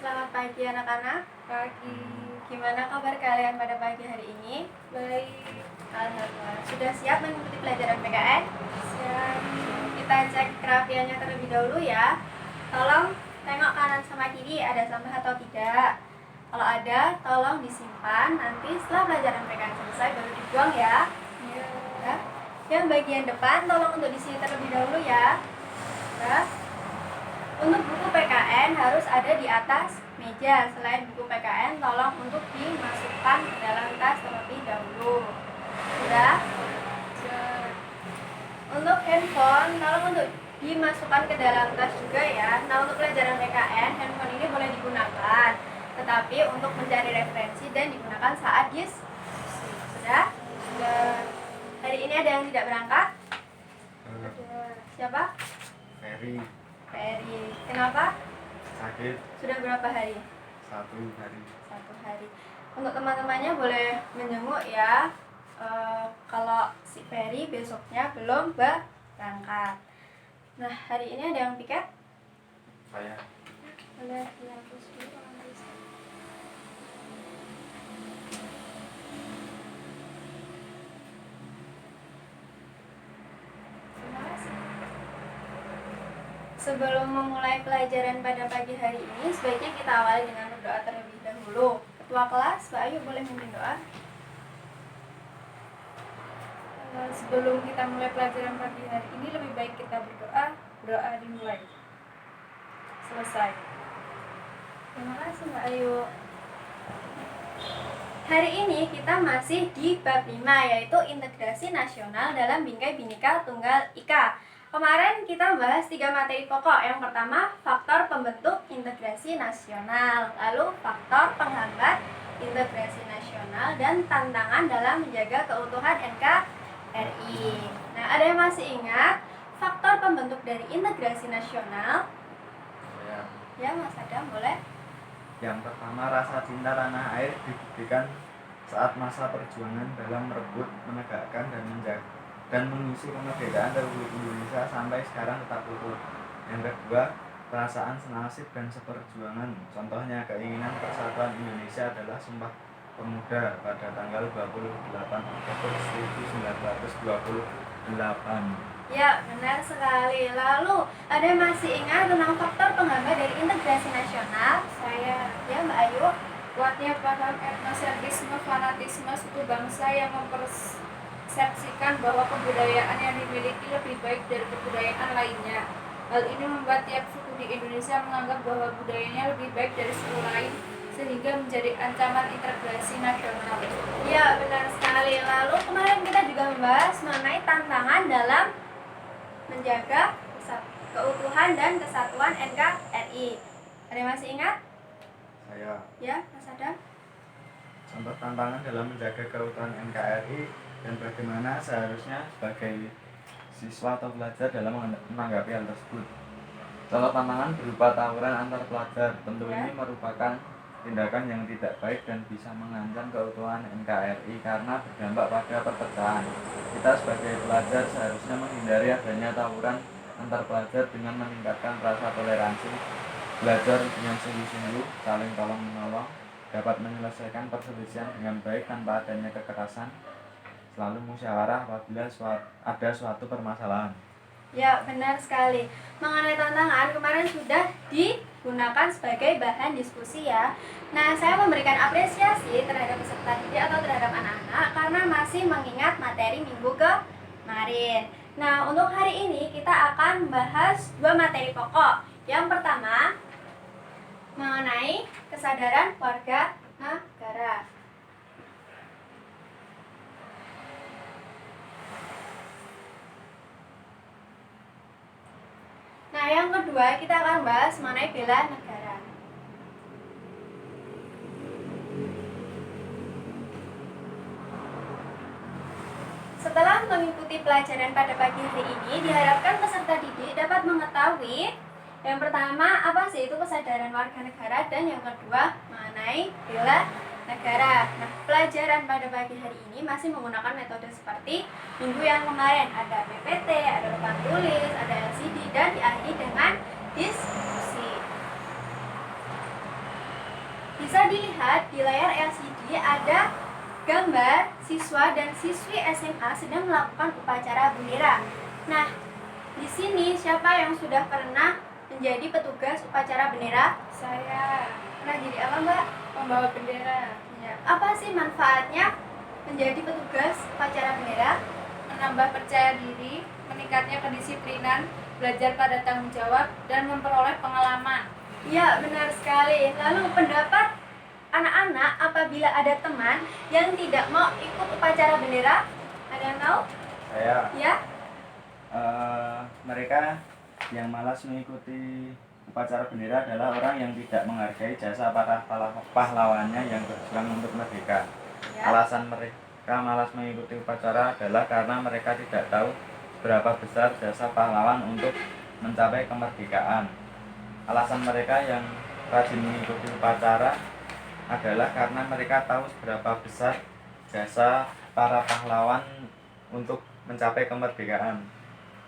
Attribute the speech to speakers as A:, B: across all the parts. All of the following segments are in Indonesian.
A: Selamat pagi anak-anak. Pagi. Gimana kabar kalian pada pagi hari ini? Baik. Alhamdulillah. Sudah siap mengikuti pelajaran PKN? Siap. Kita cek kerapiannya terlebih dahulu ya. Tolong tengok kanan sama kiri ada sampah atau tidak. Kalau ada, tolong disimpan. Nanti setelah pelajaran PKN selesai baru dibuang ya. Iya. Ya. Yang bagian depan tolong untuk diisi terlebih dahulu ya. Ya. Untuk buku PKN harus ada di atas meja. Selain buku PKN, tolong untuk dimasukkan ke dalam tas terlebih dahulu. Sudah? Untuk handphone, tolong untuk dimasukkan ke dalam tas juga ya. Nah, untuk pelajaran PKN, handphone ini boleh digunakan, tetapi untuk mencari referensi dan digunakan saat diskusi. Sudah? Sudah. Hari ini ada yang tidak berangkat? Ada. Siapa?
B: Ferry.
A: Kenapa?
B: Sakit.
A: Sudah berapa hari?
B: 1 hari.
A: 1 hari. Untuk teman-temannya boleh menjenguk ya. Kalau si Ferry besoknya belum berangkat. Nah, hari ini ada yang piket?
B: Saya.
A: Boleh dihapus dulu. Sebelum memulai pelajaran pada pagi hari ini, sebaiknya kita awali dengan berdoa terlebih dahulu. Ketua kelas, Mbak Ayu boleh memimpin doa.
C: Sebelum kita mulai pelajaran pagi hari ini, lebih baik kita berdoa. Doa dimulai. Selesai.
A: Terima kasih Mbak Ayu. Hari ini kita masih di bab 5, yaitu integrasi nasional dalam Bingkai Bhinneka Tunggal Ika. Kemarin kita membahas 3 materi pokok. Yang pertama, faktor pembentuk integrasi nasional. Lalu, faktor penghambat integrasi nasional dan tantangan dalam menjaga keutuhan NKRI. Nah, ada yang masih ingat faktor pembentuk dari integrasi nasional? Ya, Mas Adam, boleh?
B: Yang pertama, rasa cinta tanah air dibuktikan saat masa perjuangan dalam merebut, menegakkan, dan menjaga dan mengisi kemerdekaan Republik Indonesia sampai sekarang tetap utuh. Yang kedua, perasaan senasib dan seperjuangan. Contohnya, keinginan persatuan Indonesia adalah Sumpah Pemuda pada tanggal 28 Oktober 1928.
A: Ya, benar sekali. Lalu, ada yang masih ingat tentang faktor penghambat dari integrasi nasional?
C: Saya.
A: Ya, Mbak Ayu.
C: Kuatnya paham etnosentrisme, fanatisme suku bangsa yang mempersepsikan bahwa kebudayaan yang dimiliki lebih baik dari kebudayaan lainnya. Hal ini membuat tiap suku di Indonesia menganggap bahwa budayanya lebih baik dari suku lain, sehingga menjadi ancaman integrasi nasional.
A: Ya, benar sekali. Lalu kemarin kita juga membahas mengenai tantangan dalam menjaga keutuhan dan kesatuan NKRI. Ada yang masih ingat?
B: Saya.
A: Ya, Mas Adam.
B: Contoh tantangan dalam menjaga keutuhan NKRI dan bagaimana seharusnya sebagai siswa atau pelajar dalam menanggapi hal tersebut. Contoh tantangan berupa tawuran antar pelajar. Tentu ini merupakan tindakan yang tidak baik dan bisa mengancam keutuhan NKRI karena berdampak pada perpecahan. Kita sebagai pelajar seharusnya menghindari adanya tawuran antar pelajar dengan meningkatkan rasa toleransi, belajar dengan sungguh-sungguh, saling tolong-menolong, dapat menyelesaikan perselisihan dengan baik tanpa adanya kekerasan, selalu musyawarah apabila ada suatu permasalahan.
A: Ya, benar sekali. Mengenai tantangan, kemarin sudah digunakan sebagai bahan diskusi ya. Nah, saya memberikan apresiasi terhadap peserta didik atau terhadap anak-anak karena masih mengingat materi minggu kemarin. Nah, untuk hari ini kita akan bahas 2 materi pokok. Yang pertama, mengenai kesadaran warga negara. Nah, yang kedua kita akan bahas mengenai bela negara. Setelah mengikuti pelajaran pada pagi hari ini, diharapkan peserta didik dapat mengetahui yang pertama, apa sih itu kesadaran warga negara, dan yang kedua mengenai bela negara. Nah, pelajaran pada pagi hari ini masih menggunakan metode seperti minggu yang kemarin. Ada PPT, ada papan tulis, ada LCD, dan diakhiri dengan diskusi. Bisa dilihat di layar LCD ada gambar siswa dan siswi SMA sedang melakukan upacara bendera. Nah, di sini siapa yang sudah pernah menjadi petugas upacara bendera?
C: Saya
A: Pernah jadi apa, Mbak?
C: membawa bendera,
A: Ya. Apa sih manfaatnya menjadi petugas upacara bendera?
C: menambah percaya diri, meningkatnya kedisiplinan, belajar pada tanggung jawab, dan memperoleh pengalaman.
A: Ya, benar sekali. Lalu pendapat anak-anak apabila ada teman yang tidak mau ikut upacara bendera? Ada yang tahu?
B: Saya
A: Ya?
B: mereka yang malas mengikuti upacara bendera adalah orang yang tidak menghargai jasa para pahlawannya yang berjuang untuk merdeka.
A: Ya.
B: Alasan mereka malas mengikuti upacara adalah karena mereka tidak tahu berapa besar jasa pahlawan untuk mencapai kemerdekaan. Alasan mereka yang rajin mengikuti upacara adalah karena mereka tahu seberapa besar jasa para pahlawan untuk mencapai kemerdekaan.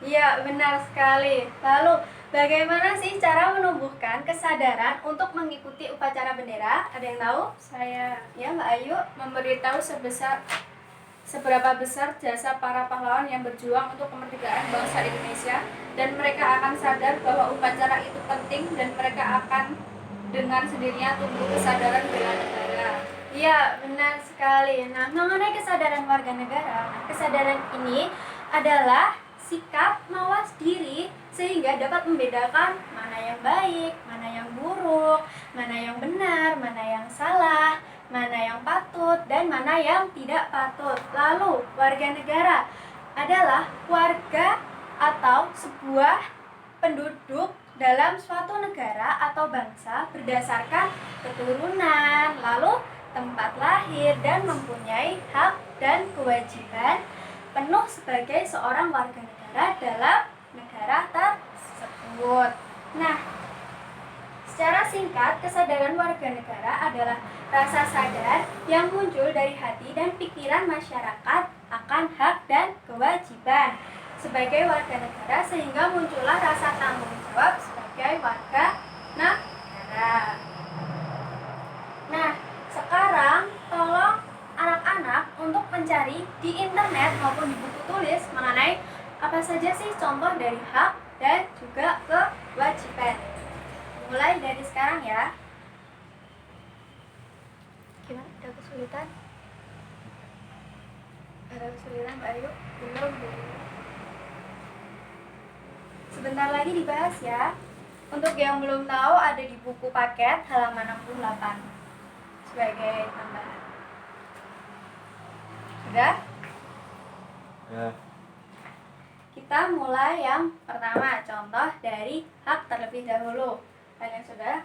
A: Iya, benar sekali. Lalu, bagaimana sih cara menumbuhkan kesadaran untuk mengikuti upacara bendera? Ada yang tahu?
C: Saya
A: Ya, Mbak Ayu.
C: memberitahu seberapa besar jasa para pahlawan yang berjuang untuk kemerdekaan bangsa Indonesia, dan mereka akan sadar bahwa upacara itu penting dan mereka akan dengan sendirinya tumbuh kesadaran bela negara.
A: Iya, benar sekali. Nah, mengenai kesadaran warga negara, kesadaran ini adalah sikap mawas diri sehingga dapat membedakan mana yang baik, mana yang buruk, mana yang benar, mana yang salah, mana yang patut, dan mana yang tidak patut. Lalu, warga negara adalah warga atau sebuah penduduk dalam suatu negara atau bangsa berdasarkan keturunan, lalu tempat lahir, dan mempunyai hak dan kewajiban penuh sebagai seorang warga negara dalam negara tersebut. Nah, secara singkat, kesadaran warga negara adalah rasa sadar yang muncul dari hati dan pikiran masyarakat akan hak dan kewajiban sebagai warga negara, sehingga muncullah rasa tanggung jawab sebagai warga negara. Nah, sekarang tolong anak-anak untuk mencari di internet maupun di buku tulis mengenai apa saja sih contoh dari hak dan juga kewajiban. Mulai dari sekarang ya. Gimana? Ada kesulitan? Ada kesulitan, Mbak Ayu? Belum. Sebentar lagi dibahas ya. Untuk yang belum tahu, ada di buku paket halaman 68 sebagai tambahan. Sudah?
B: Ya,
A: Kita mulai yang pertama, contoh dari hak terlebih dahulu. Kalian sudah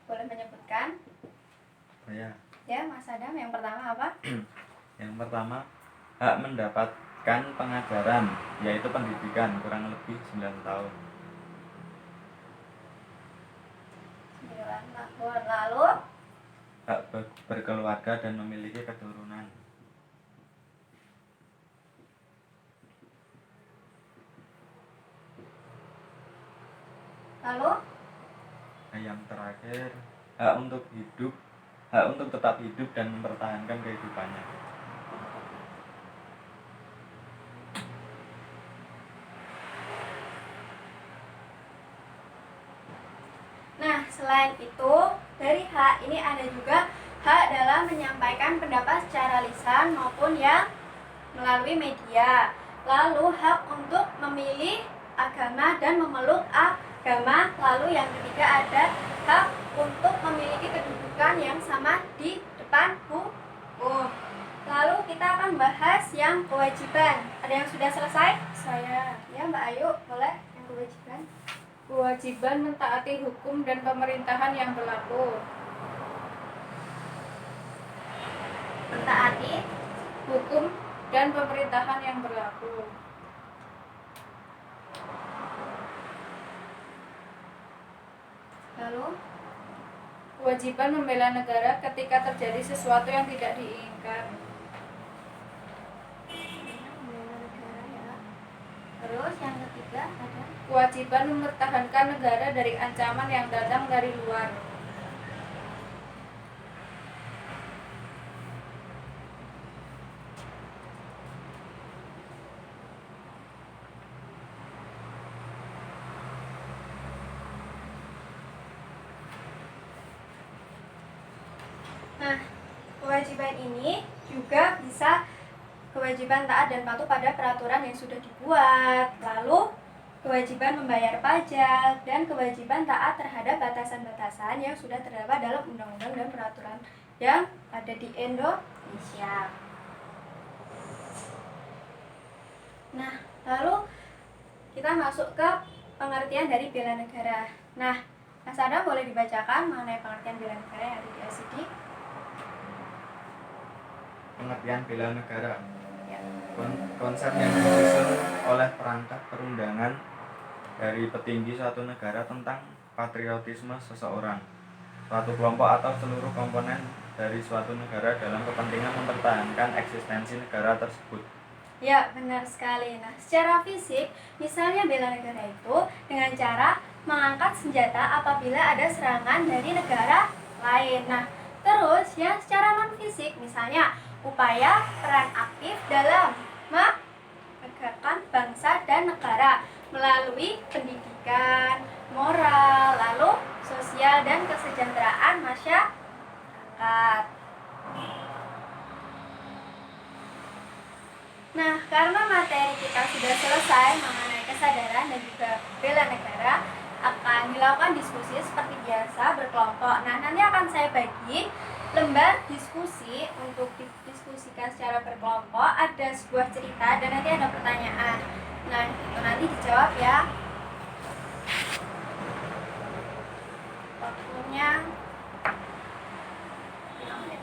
A: boleh menyebutkan?
B: saya
A: Ya, Mas Adam, yang pertama apa?
B: yang pertama, hak mendapatkan pengajaran, yaitu pendidikan kurang lebih 9 tahun.
A: 9 tahun. Lalu,
B: Hak berkeluarga dan memiliki keturunan.
A: lalu,
B: Yang terakhir, hak untuk hidup, hak untuk tetap hidup dan mempertahankan kehidupannya.
A: nah, selain itu, dari hak ini ada juga hak dalam menyampaikan pendapat secara lisan maupun yang melalui media. Lalu, hak untuk memilih agama dan memeluk agama. Lalu yang ketiga ada hak untuk memiliki kedudukan yang sama di depan hukum. Lalu kita akan bahas yang kewajiban. Ada yang sudah selesai?
C: Saya
A: Ya, Mbak Ayu, boleh yang kewajiban.
C: kewajiban mentaati hukum dan pemerintahan yang berlaku.
A: Mentaati
C: Hukum dan pemerintahan yang berlaku.
A: lalu
C: Kewajiban membela negara ketika terjadi sesuatu yang tidak diinginkan.
A: membela negara ya. Terus yang ketiga ada
C: Kewajiban mempertahankan negara dari ancaman yang datang dari luar.
A: kewajiban ini juga bisa kewajiban taat dan patuh pada peraturan yang sudah dibuat, lalu kewajiban membayar pajak, dan kewajiban taat terhadap batasan-batasan yang sudah terdapat dalam undang-undang dan peraturan yang ada di Indonesia. Nah, lalu kita masuk ke pengertian dari bela negara. Nah, Mas Adam boleh dibacakan mengenai pengertian bela negara yang ada di LCD?
B: Pengertian bela negara.
A: Ya.
B: Konsep yang disusun oleh perangkat perundangan dari petinggi suatu negara tentang patriotisme seseorang, suatu kelompok atau seluruh komponen dari suatu negara dalam kepentingan mempertahankan eksistensi negara tersebut.
A: Ya, benar sekali. Nah, secara fisik, misalnya bela negara itu dengan cara mengangkat senjata apabila ada serangan dari negara lain. Nah, terus yang secara non-fisik, misalnya upaya peran aktif dalam menegakkan bangsa dan negara melalui pendidikan, moral, lalu sosial dan kesejahteraan masyarakat. Nah, karena materi kita sudah selesai mengenai kesadaran dan juga bela negara, akan dilakukan diskusi seperti biasa berkelompok. Nah, nanti akan saya bagi lembar diskusi untuk didiskusikan secara berkelompok. Ada sebuah cerita dan nanti ada pertanyaan. Nah, itu nanti dijawab ya. Waktunya 5 menit.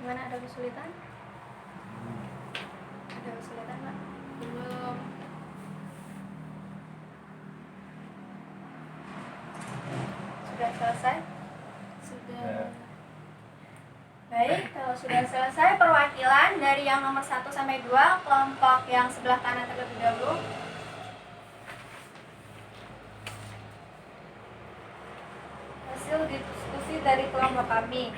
A: Gimana, ada kesulitan? Ada kesulitan, Pak?
C: Belum.
A: Sudah selesai?
C: Sudah.
A: Baik, kalau sudah selesai perwakilan dari yang nomor 1 sampai 2, kelompok yang sebelah kanan terlebih dahulu.
C: Hasil diskusi dari kelompok kami.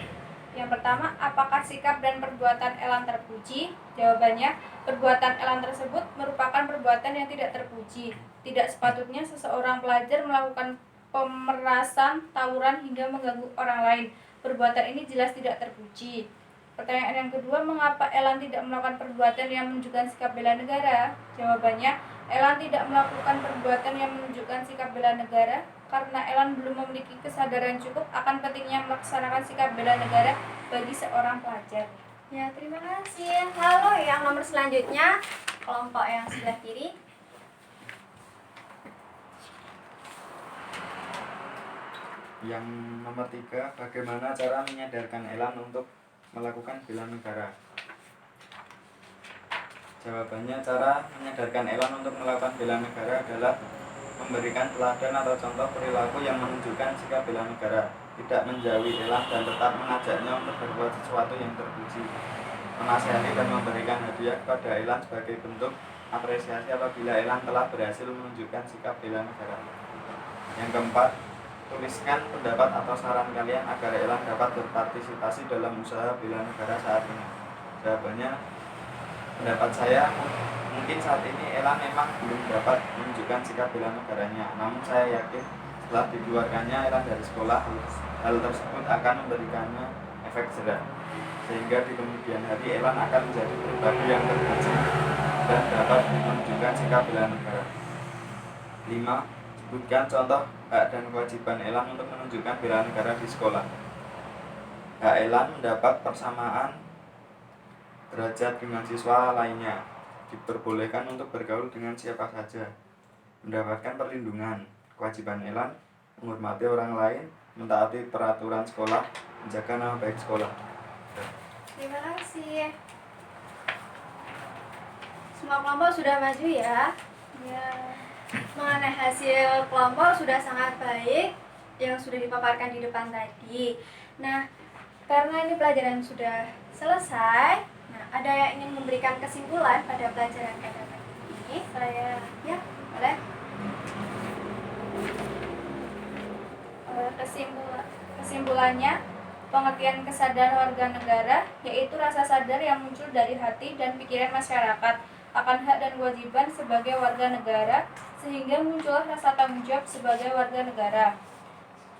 C: Yang pertama, apakah sikap dan perbuatan Elan terpuji? Jawabannya, perbuatan Elan tersebut merupakan perbuatan yang tidak terpuji. Tidak sepatutnya seseorang pelajar melakukan pemerasan, tawuran hingga mengganggu orang lain. Perbuatan ini jelas tidak terpuji. Pertanyaan yang kedua, mengapa Elan tidak melakukan perbuatan yang menunjukkan sikap bela negara? Jawabannya, Elan tidak melakukan perbuatan yang menunjukkan sikap bela negara karena Elan belum memiliki kesadaran cukup akan pentingnya melaksanakan sikap bela negara bagi seorang pelajar.
A: Ya, terima kasih. Lalu yang nomor selanjutnya, kelompok yang sebelah kiri.
B: Yang nomor 3, bagaimana cara menyadarkan Elan untuk melakukan bela negara? Jawabannya, cara menyadarkan Elan untuk melakukan bela negara adalah memberikan teladan atau contoh perilaku yang menunjukkan sikap bela negara, tidak menjauhi Elan dan tetap mengajaknya untuk berbuat sesuatu yang terpuji, menasihati dan memberikan hadiah kepada Elan sebagai bentuk apresiasi apabila Elan telah berhasil menunjukkan sikap bela negara. Yang keempat, tuliskan pendapat atau saran kalian agar Elan dapat berpartisipasi dalam usaha bela negara saat ini. Jawabannya, pendapat saya, mungkin saat ini Elan memang belum dapat menunjukkan sikap bela negaranya. Namun saya yakin setelah dikeluarkannya Elan dari sekolah, hal tersebut akan memberikannya efek jerah, sehingga di kemudian hari Elan akan menjadi pribadi yang terpuji dan dapat menunjukkan sikap bela negara. 5. Sebutkan contoh hak dan kewajiban Elan untuk menunjukkan bela negara di sekolah. Hak Elan mendapat persamaan derajat dengan siswa lainnya, diperbolehkan untuk bergaul dengan siapa saja, mendapatkan perlindungan. Kewajiban Elan menghormati orang lain, mentaati peraturan sekolah, menjaga nama baik sekolah.
A: Terima kasih. Semua kelompok sudah maju ya. Ya. Mengenai hasil kelompok sudah sangat baik yang sudah dipaparkan di depan tadi. Nah, karena ini pelajaran sudah selesai, nah ada yang ingin memberikan kesimpulan pada pelajaran pada pagi ini? Saya, ya, boleh.
C: Kesimpulannya, pengertian kesadaran warga negara yaitu rasa sadar yang muncul dari hati dan pikiran masyarakat akan hak dan kewajiban sebagai warga negara, sehingga muncullah rasa tanggung jawab sebagai warga negara.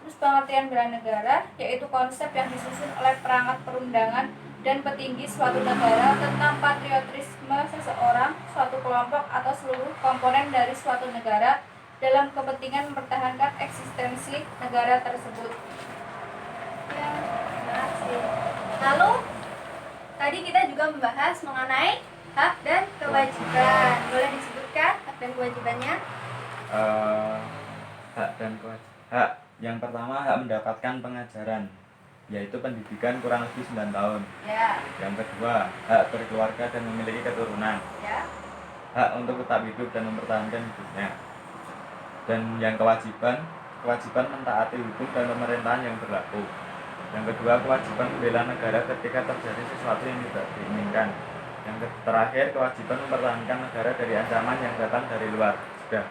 C: Terus pengertian bela negara, yaitu konsep yang disusun oleh perangkat perundangan dan petinggi suatu negara tentang patriotisme seseorang, suatu kelompok atau seluruh komponen dari suatu negara dalam kepentingan mempertahankan eksistensi negara tersebut.
A: Ya, terima kasih. Lalu tadi kita juga membahas mengenai hak dan kewajiban. Boleh disebutkan hak dan kewajibannya?
B: Hak dan kewajiban. Hak yang pertama, hak mendapatkan pengajaran, yaitu pendidikan kurang lebih 9 tahun.
A: Ya.
B: Yang kedua, hak berkeluarga dan memiliki keturunan.
A: Ya.
B: Hak untuk tetap hidup dan mempertahankan hidupnya. Dan yang kewajiban mentaati hukum dan pemerintahan yang berlaku. Yang kedua, kewajiban membela negara ketika terjadi sesuatu yang tidak diinginkan. Yang terakhir, kewajiban mempertahankan negara dari ancaman yang datang dari luar. Sudah.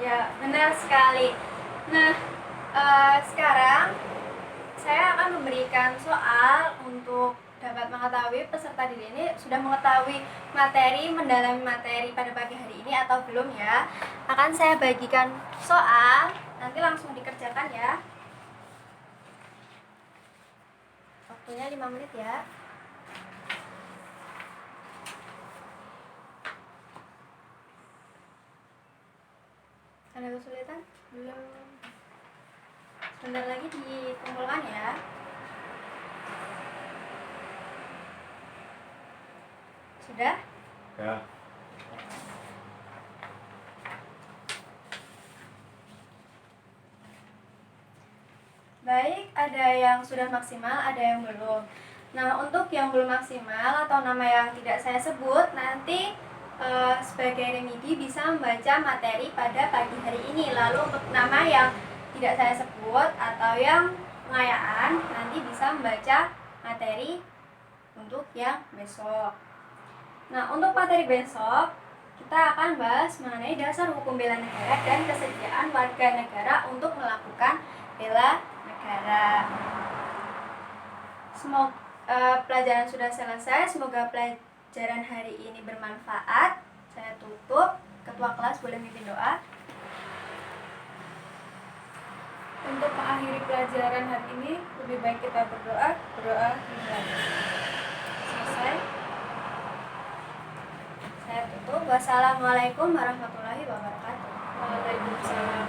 A: Ya, benar sekali. Nah, sekarang saya akan memberikan soal untuk dapat mengetahui peserta didik ini sudah mengetahui mendalami materi pada pagi hari ini atau belum ya. Akan saya bagikan soal, nanti langsung dikerjakan ya. Waktunya 5 menit ya. Ada kesulitan? Belum. Sebentar lagi dikumpulkan ya. Sudah?
B: Ya.
A: Baik, ada yang sudah maksimal, ada yang belum. Nah, untuk yang belum maksimal atau nama yang tidak saya sebut, nanti sebagai remedi bisa membaca materi pada pagi hari ini. Lalu untuk nama yang tidak saya sebut atau yang pengayaan, nanti bisa membaca materi untuk yang besok. Nah, untuk materi besok, kita akan bahas mengenai dasar hukum bela negara dan kesediaan warga negara untuk melakukan bela negara. Semoga pelajaran sudah selesai. Semoga pelajaran hari ini bermanfaat. Saya tutup. Ketua kelas boleh mimpin doa.
C: Untuk mengakhiri pelajaran hari ini, lebih baik kita berdoa dimulai.
A: Selesai. Saya tutup. Wassalamualaikum warahmatullahi wabarakatuh.
C: Waalaikumsalam.